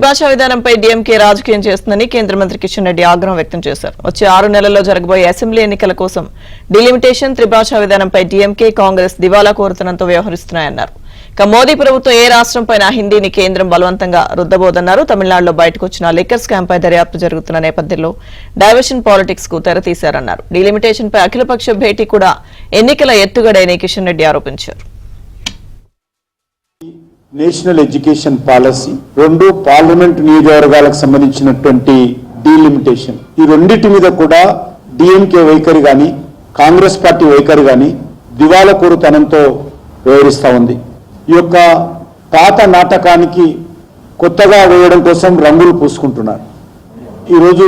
భాషా విధానంపై డీఎంకే రాజకీయం చేస్తుందని కేంద్ర మంత్రి కిషన్ రెడ్డి ఆగ్రహం వ్యక్తం చేశారు. వచ్చే 6 నెలల్లో జరగబోయే అసెంబ్లీ ఎన్నికల కోసం డిలిమిటేషన్ త్రిభాషా విధానంపై డీఎంకే కాంగ్రెస్ దివాలా కోరుతున్నంత వ్యవహరిస్తున్నాయన్నారు. ఇక మోదీ ప్రభుత్వం ఏ రాష్ట్రంపైనా హిందీని కేంద్రం బలవంతంగా రుద్దబోదన్నారు. తమిళనాడులో బయటకు వచ్చిన లిక్కర్ స్కామ్ పై దర్యాప్తు జరుగుతున్న నేపథ్యంలో డైవర్షన్ పాలిటిక్స్ కు తెరతీశారన్నారు. డిలిమిటేషన్ పై అఖిలపక్ష భేటీ కూడా ఎన్నికల ఎత్తుగడని కిషన్ రెడ్డి ఆరోపించారు. నేషనల్ ఎడ్యుకేషన్ పాలసీ, 2 పార్లమెంట్ నియోజకవర్గాలకు సంబంధించినటువంటి డీలిమిటేషన్, ఈ రెండింటి మీద కూడా డిఎంకే వైఖరి గాని కాంగ్రెస్ పార్టీ వైఖరి గాని దివాలా కోరుతనంతో వ్యవహరిస్తూ ఉంది. ఈ యొక్క పాత నాటకానికి కొత్తగా వేయడం కోసం రంగులు పూసుకుంటున్నారు. ఈరోజు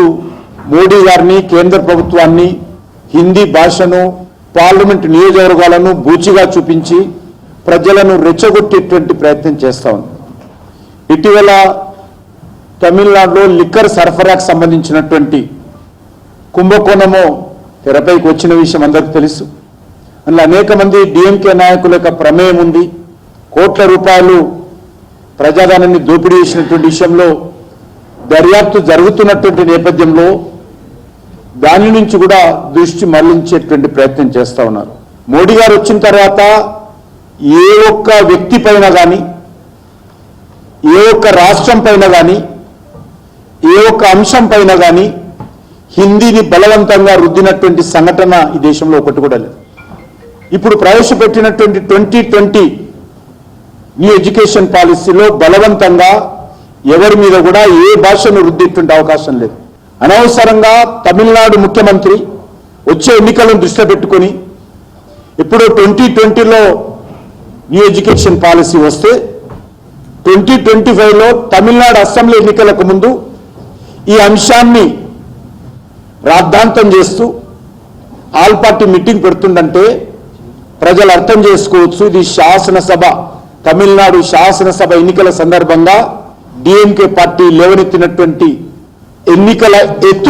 మోడీ గారిని, కేంద్ర ప్రభుత్వాన్ని, హిందీ భాషను, పార్లమెంట్ నియోజకవర్గాలను బూచిగా చూపించి ప్రజలను రెచ్చగొట్టేటువంటి ప్రయత్నం చేస్తూ ఉంది. ఇటీవల తమిళనాడులో లిక్కర్ సరఫరాకు సంబంధించినటువంటి కుంభకోణము తెరపైకి వచ్చిన విషయం అందరికీ తెలుసు. అందులో అనేక మంది డిఎంకే నాయకుల యొక్క ప్రమేయం ఉంది. కోట్ల రూపాయలు ప్రజాధనాన్ని దోపిడీ చేసినటువంటి విషయంలో దర్యాప్తు జరుగుతున్నటువంటి నేపథ్యంలో దాని నుంచి కూడా దృష్టి మళ్లించేటువంటి ప్రయత్నం చేస్తూ ఉన్నారు. మోడీ గారు వచ్చిన తర్వాత ఏ ఒక్క వ్యక్తి పైన కానీ, ఏ ఒక్క రాష్ట్రం పైన కానీ, ఏ ఒక్క అంశం పైన కానీ హిందీని బలవంతంగా రుద్దినటువంటి సంఘటన ఈ దేశంలో ఒకటి కూడా లేదు. ఇప్పుడు ప్రవేశపెట్టినటువంటి 2020 న్యూ ఎడ్యుకేషన్ పాలసీలో బలవంతంగా ఎవరి మీద కూడా ఏ భాషను రుద్దేటువంటి అవకాశం లేదు. అనవసరంగా తమిళనాడు ముఖ్యమంత్రి వచ్చే ఎన్నికలను దృష్టిలో పెట్టుకొని ఇప్పుడు 2020లో న్యూ ఎడ్యుకేషన్ పాలసీ వస్తే 2025లో తమిళనాడు అసెంబ్లీ ఎన్నికలకు ముందు ఈ అంశాన్ని రాద్ధాంతం చేస్తూ ఆల్ పార్టీ మీటింగ్ పెడుతుందంటే ప్రజలు అర్థం చేసుకోవచ్చు. ఇది శాసనసభ, తమిళనాడు శాసనసభ ఎన్నికల సందర్భంగా డిఎంకే పార్టీ లేవనెత్తినటువంటి ఎన్నికల ఎత్తు